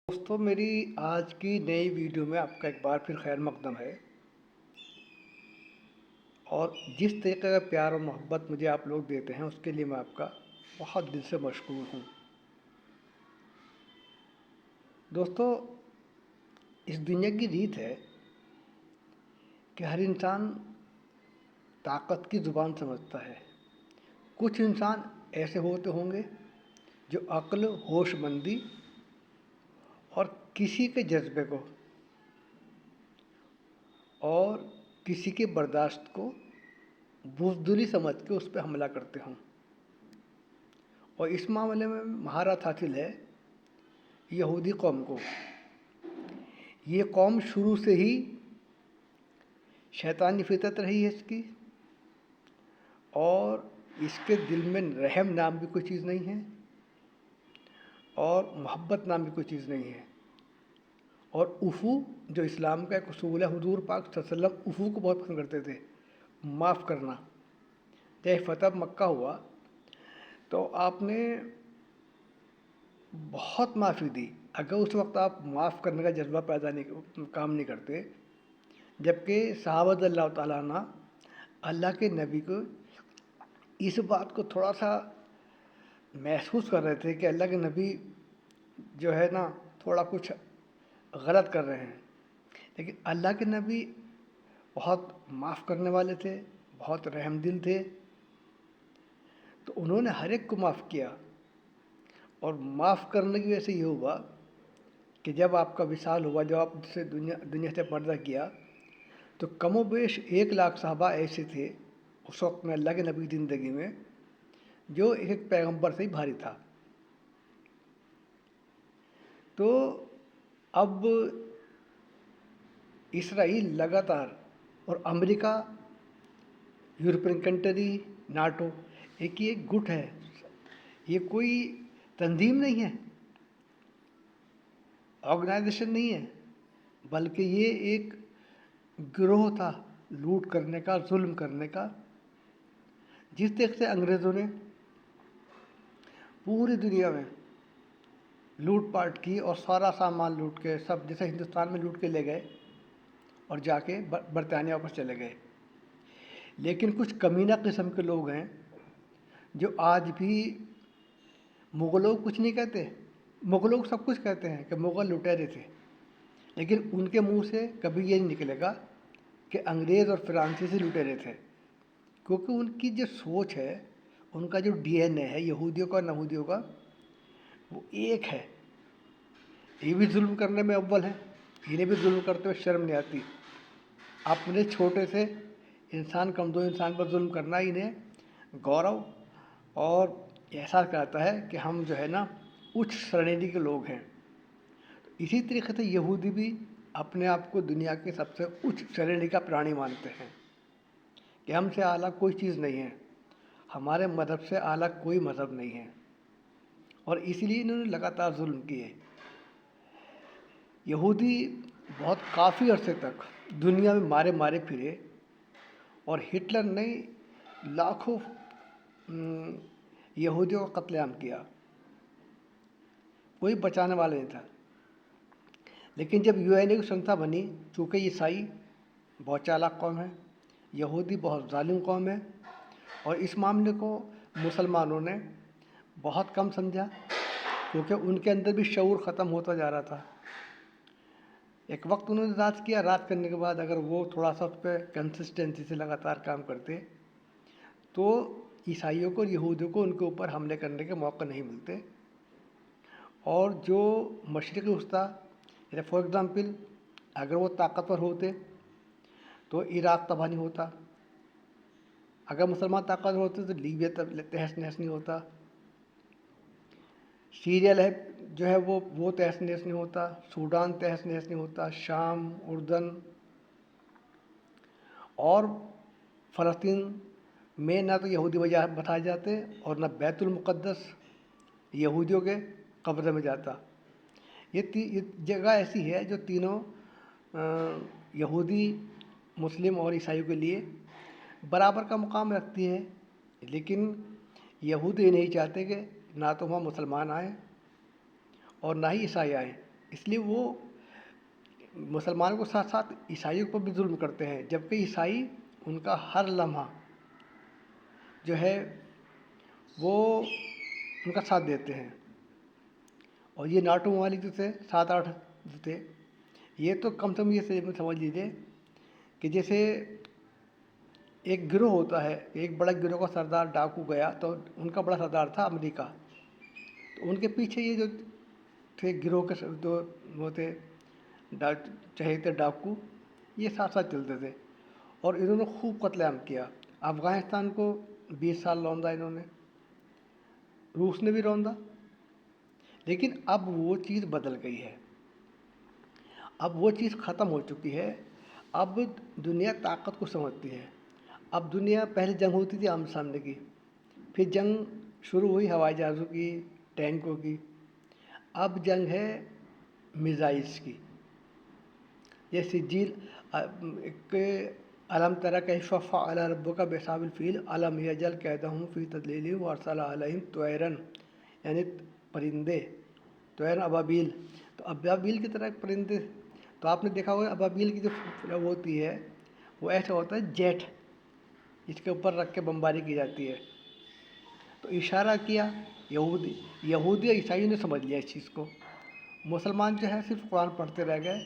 دوستوں، میری آج کی نئی ویڈیو میں آپ کا ایک بار پھر خیر مقدم ہے۔ اور جس طریقے کا پیار اور محبت مجھے آپ لوگ دیتے ہیں اس کے لیے میں آپ کا بہت دل سے مشکور ہوں۔ دوستوں، اس دنیا کی ریت ہے کہ ہر انسان طاقت کی زبان سمجھتا ہے۔ کچھ انسان ایسے ہوتے ہوں گے جو عقل، ہوش مندی اور کسی کے جذبے کو اور کسی کے برداشت کو بزدلی سمجھ کے اس پہ حملہ کرتے ہوں، اور اس معاملے میں مہارت حاصل ہے یہودی قوم کو۔ یہ قوم شروع سے ہی شیطانی فطرت رہی ہے اس کی، اور اس کے دل میں رحم نام بھی کوئی چیز نہیں ہے اور محبت نام بھی کوئی چیز نہیں ہے۔ اور عفو جو اسلام کا ایک اصول ہے، حضور پاک صلی اللہ علیہ وسلم عفو کو بہت پسند کرتے تھے، معاف کرنا۔ جب فتح مکہ ہوا تو آپ نے بہت معافی دی۔ اگر اس وقت آپ معاف کرنے کا جذبہ پیدا کام نہیں کرتے، جبکہ صحابہ رضی اللہ تعالیٰ عنہ اللہ کے نبی کو اس بات کو تھوڑا سا محسوس کر رہے تھے کہ اللہ کے نبی جو ہے نا تھوڑا کچھ غلط کر رہے ہیں، لیکن اللہ کے نبی بہت معاف کرنے والے تھے، بہت رحم دل تھے، تو انہوں نے ہر ایک کو معاف کیا۔ اور معاف کرنے کی وجہ سے یہ ہوا کہ جب آپ کا وصال ہوا، جب آپ سے دنیا سے پردہ کیا، تو کم و بیش 1,00,000 صحابہ ایسے تھے اس وقت میں اللہ کے نبی کی زندگی میں جو ایک پیغمبر سے ہی بھاری تھا۔ تو اب اسرائیل لگاتار، اور امریکہ، یورپین کنٹری، ناٹو، ایک گٹ ہے، یہ کوئی تنظیم نہیں ہے، آرگنائزیشن نہیں ہے، بلکہ یہ ایک گروہ تھا لوٹ کرنے کا، ظلم کرنے کا۔ جس طرح سے انگریزوں نے پوری دنیا میں لوٹ پاٹ کی اور سارا سامان لوٹ کے، سب جیسے ہندوستان میں لوٹ کے لے گئے اور جا کے برطانیہ پر چلے گئے، لیکن کچھ کمینہ قسم کے لوگ ہیں جو آج بھی مغلوں کو کچھ نہیں کہتے، مغلوں کو سب کچھ کہتے ہیں کہ مغل لٹیرے تھے، لیکن ان کے منہ سے کبھی یہ نہیں نکلے گا کہ انگریز اور فرانسیسی لٹیرے تھے، کیونکہ ان کی جو سوچ ہے، ان کا جو ڈی این اے ہے یہودیوں کا اور نہودیوں کا، وہ ایک ہے۔ یہ بھی ظلم کرنے میں اول ہے، انہیں بھی ظلم کرتے ہوئے شرم نہیں آتی۔ اپنے چھوٹے سے انسان، کمزور انسان پر ظلم کرنا انہیں گورو اور احساس کراتا ہے کہ ہم جو ہے نا اچ شرینی کے لوگ ہیں۔ اسی طریقے سے یہودی بھی اپنے آپ کو دنیا کے سب سے اچ شرینی کا پرانی مانتے ہیں کہ ہم سے اعلیٰ کوئی چیز نہیں ہے، ہمارے مذہب سے اعلیٰ کوئی مذہب نہیں ہے، اور اسی لیے انہوں نے لگاتار ظلم کیے۔ یہودی بہت کافی عرصے تک دنیا میں مارے مارے پھرے، اور ہٹلر نے لاکھوں یہودیوں کا قتل عام کیا، کوئی بچانے والا نہیں تھا۔ لیکن جب یو این اے کی سنستھا بنی، چونکہ عیسائی بہت چالاک قوم ہے، یہودی بہت ظالم قوم ہے، اور اس معاملے کو مسلمانوں نے بہت کم سمجھا، کیونکہ ان کے اندر بھی شعور ختم ہوتا جا رہا تھا۔ ایک وقت انہوں نے راج کیا، راج کرنے کے بعد اگر وہ تھوڑا سا اس پہ کنسسٹنسی سے لگاتار کام کرتے تو عیسائیوں کو اور یہودیوں کو ان کے اوپر حملے کرنے کے موقع نہیں ملتے، اور جو مشرقی وسطیٰ، فار ایگزامپل اگر وہ طاقتور ہوتے تو عراق تباہ نہیں ہوتا، اگر مسلمان طاقتور ہوتے تو لیبیا تہس نہس نہیں ہوتا، سیریا جو ہے وہ تہس نہس نہیں ہوتا، سوڈان تہس نہس نہیں ہوتا، شام، اردن اور فلسطین میں نہ تو یہودی بسائے جاتے اور نہ بیت المقدس یہودیوں کے قبضے میں جاتا۔ یہ جگہ ایسی ہے جو تینوں یہودی، مسلم اور عیسائیوں کے لیے برابر کا مقام رکھتی ہے، لیکن یہود یہ نہیں چاہتے کہ نہ تو وہاں مسلمان آئیں اور نہ ہی عیسائی آئیں، اس لیے وہ مسلمانوں کے ساتھ ساتھ عیسائیوں پر بھی ظلم کرتے ہیں، جبکہ عیسائی ان کا ہر لمحہ جو ہے وہ ان کا ساتھ دیتے ہیں۔ اور یہ ناٹو ممالک جو تھے 7-8 جو تھے، یہ تو کم سے کم یہ سمجھ لیجیے کہ جیسے ایک گروہ ہوتا ہے، ایک بڑا گروہ کا سردار ڈاکو گیا تو ان کا بڑا سردار تھا امریکہ، تو ان کے پیچھے یہ جو تھے گروہ کے جو وہ تھے چہیتے ڈاکو، یہ ساتھ ساتھ چلتے تھے اور انہوں نے خوب قتل عام کیا۔ افغانستان کو 20 سال روندا انہوں نے، روس نے بھی روندا، لیکن اب وہ چیز بدل گئی ہے، اب وہ چیز ختم ہو چکی ہے۔ اب دنیا طاقت کو سمجھتی ہے۔ اب دنیا، پہلے جنگ ہوتی تھی آمنے سامنے کی، پھر جنگ شروع ہوئی ہوائی جہازوں کی، ٹینکوں کی، اب جنگ ہے میزائلس کی۔ یہ سجیل ایک علم ترى كيف فعل ربك بأصحاب الفیل الم یجعل کیدہم فی تضلیل وارسل علیہم طیرا، یعنی پرندے، طیر ابابیل، تو ابابیل کی طرح پرندے۔ تو آپ نے دیکھا ہوگا ابابیل کی جو ہوتی ہے وہ ایسا ہوتا ہے جیٹ، جس کے اوپر رکھ کے بمباری کی جاتی ہے۔ تو اشارہ کیا، یہودی اور عیسائیوں نے سمجھ لیا اس چیز کو۔ مسلمان جو ہے صرف قرآن پڑھتے رہ گئے،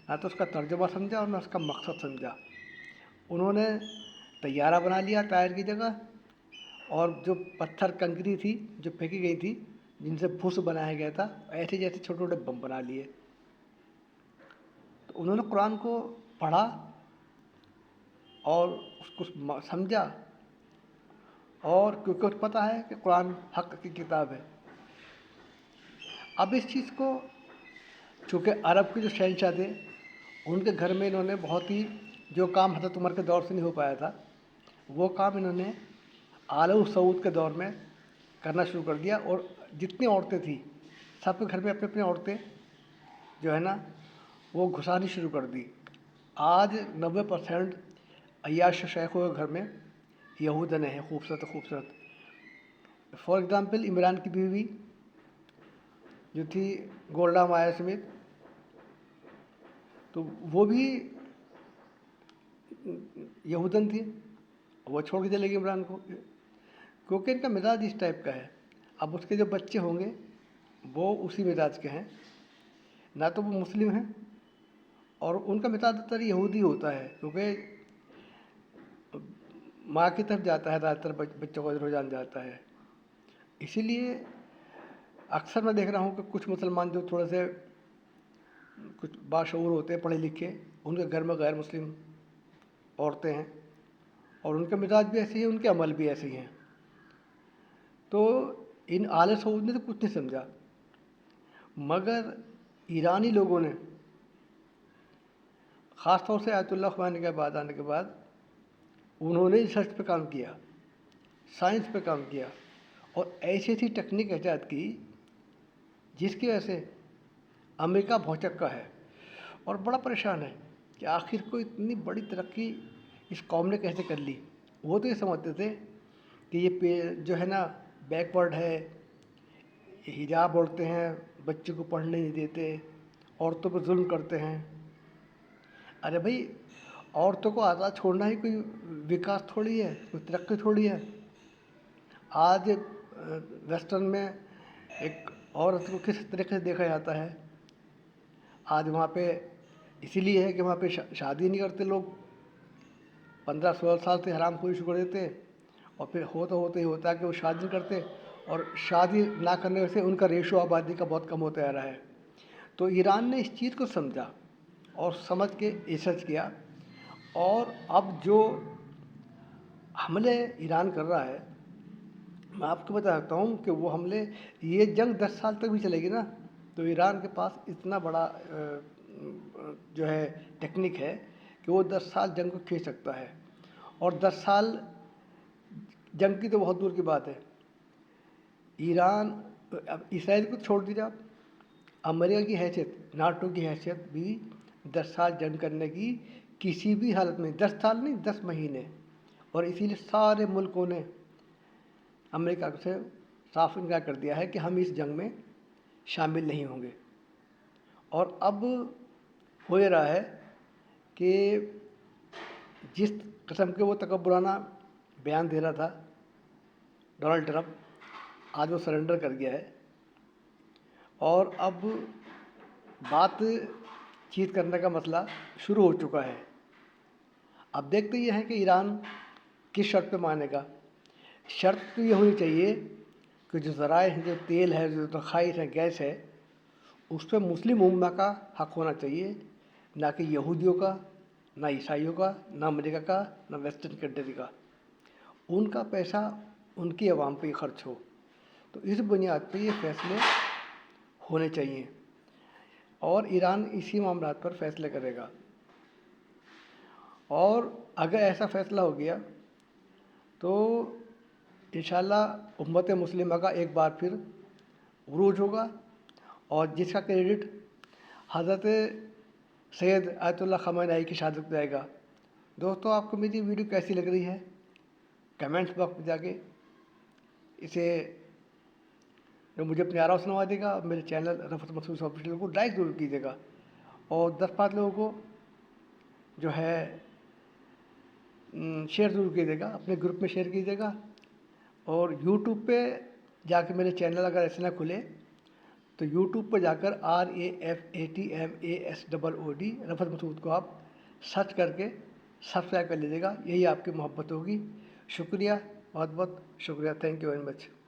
نہ تو اس کا ترجمہ سمجھا اور نہ اس کا مقصد سمجھا۔ انہوں نے طیارہ بنا لیا ٹائر کی جگہ، اور جو پتھر کنکری تھی جو پھینکی گئی تھی، جن سے پھوس بنایا گیا تھا، ایسے جیسے چھوٹے چھوٹے بم بنا لیے۔ تو انہوں نے قرآن کو پڑھا اور اس کو سمجھا، اور کیونکہ پتہ ہے کہ قرآن حق کی کتاب ہے۔ اب اس چیز کو، چونکہ عرب کے جو شہنشاہ تھے ان کے گھر میں انہوں نے بہت ہی، جو کام حضرت عمر کے دور سے نہیں ہو پایا تھا، وہ کام انہوں نے آل سعود کے دور میں کرنا شروع کر دیا، اور جتنی عورتیں تھیں سب کے گھر میں اپنی اپنی عورتیں جو ہے نا وہ گھسانی شروع کر دی۔ آج 90% عیاش شیخوں کے گھر میں یہودنیں ہیں، خوبصورت خوبصورت۔ فار ایگزامپل عمران کی بیوی جو تھی گولڈا مائر سمتھ، تو وہ بھی یہودن تھی، وہ چھوڑ کے چلے گی عمران کو، کیونکہ ان کا مزاج اس ٹائپ کا ہے۔ اب اس کے جو بچے ہوں گے وہ اسی مزاج کے ہیں، نہ تو وہ مسلم ہیں، اور ان کا مزاج تر یہودی ہوتا ہے، کیونکہ ماں کی طرف جاتا ہے زیادہ تر، بچوں کو رجحان جاتا ہے۔ اسی لیے اکثر میں دیکھ رہا ہوں کہ کچھ مسلمان جو تھوڑے سے کچھ باشعور ہوتے ہیں، پڑھے لکھے، ان کے گھر میں غیر مسلم عورتیں ہیں، اور ان کا مزاج بھی ایسے ہی ہے، ان کے عمل بھی ایسے ہی ہیں۔ تو ان آل سعود نے تو کچھ نہیں سمجھا، مگر ایرانی لوگوں نے، خاص طور سے آیت اللہ خمینی کے بعد آنے کے بعد، انہوں نے ریسرچ پہ کام کیا، سائنس پہ کام کیا، اور ایسی ایسی ٹیکنیک ایجاد کی جس کی وجہ سے امریکہ بھوچکا ہے اور بڑا پریشان ہے کہ آخر کو اتنی بڑی ترقی اس قوم نے کیسے کر لی۔ وہ تو یہ سمجھتے تھے کہ یہ جو ہے نا بیکورڈ ہے، حجاب اوڑھتے ہیں، بچوں کو پڑھنے نہیں دیتے، عورتوں پہ ظلم کرتے ہیں۔ ارے بھائی، عورتوں کو آزاد چھوڑنا ہی کوئی وکاس تھوڑی ہے، کوئی ترقی تھوڑی ہے۔ آج ویسٹرن میں ایک عورت کو کس طریقے سے دیکھا جاتا ہے، آج وہاں پہ اسی لیے ہے کہ وہاں پہ شادی نہیں کرتے لوگ، 15-16 سال سے حرام خوری شروع کر دیتے، اور پھر ہوتے ہی ہوتا ہے کہ وہ شادی نہیں کرتے، اور شادی نہ کرنے سے ان کا ریشو آبادی کا بہت کم ہوتا جا رہا ہے۔ تو ایران نے اس چیز کو سمجھا اور سمجھ کے ریسرچ کیا، اور اب جو حملے ایران کر رہا ہے، میں آپ کو بتا سکتا ہوں کہ وہ حملے، یہ جنگ 10 سال تک بھی چلے گی نا، تو ایران کے پاس اتنا بڑا جو ہے ٹیکنیک ہے کہ وہ 10 سال جنگ کو کھینچ سکتا ہے۔ اور 10 سال جنگ کی تو بہت دور کی بات ہے، ایران، اب اسرائیل کو چھوڑ دیجیے آپ، امریکہ کی حیثیت، ناٹو کی حیثیت بھی 10 سال جنگ کرنے کی کسی بھی حالت میں، 10 سال نہیں 10 مہینے، اور اسی لیے سارے ملکوں نے امریکہ سے صاف انکار کر دیا ہے کہ ہم اس جنگ میں شامل نہیں ہوں گے۔ اور اب ہو یہ رہا ہے کہ جس قسم کے وہ تکبرانہ بیان دے رہا تھا ڈونلڈ ٹرمپ، آج وہ سرنڈر کر گیا ہے اور اب بات چیت کرنے کا مسئلہ شروع ہو چکا ہے۔ اب دیکھتے یہ ہیں کہ ایران کس شرط پہ مانے گا۔ شرط تو یہ ہونی چاہیے کہ جو ذرائع ہیں، جو تیل ہے، جو ذخائر ہیں، گیس ہے، اس پہ مسلم امہ کا حق ہونا چاہیے، نہ کہ یہودیوں کا، نہ عیسائیوں کا، نہ امریکہ کا، نہ ویسٹرن کنٹری کا۔ ان کا پیسہ ان کی عوام پہ ہی خرچ ہو۔ تو اس بنیاد پہ یہ فیصلے ہونے چاہیے اور ایران اسی معاملات پر فیصلے کرے گا۔ اور اگر ایسا فیصلہ ہو گیا تو انشاءاللہ امت مسلمہ کا ایک بار پھر عروج ہوگا اور جس کا کریڈٹ حضرت سید آیت اللہ خامنہ کی شہادت پہ جائے گا۔ دوستو، آپ کو میری ویڈیو کیسی لگ رہی ہے؟ کمنٹس باکس میں جا کے اسے مجھے اپنی آراء سنوا دے گا۔ میرے چینل رفعت مسعود آفیشیل کو لائک ضرور کیجیے گا اور 10-5 لوگوں کو جو ہے شیئر ضرور کیجیے گا، اپنے گروپ میں شیئر کیجیے گا۔ اور یوٹیوب پہ جا کے میرے چینل اگر ایسے نہ کھلے تو یوٹیوب پہ جا کر RAFATMASOOD رفعت مسعود کو آپ سرچ کر کے سبسکرائب کر لیجیے گا۔ یہی آپ کی محبت ہوگی۔ شکریہ، بہت بہت شکریہ، تھینک یو ویری مچ۔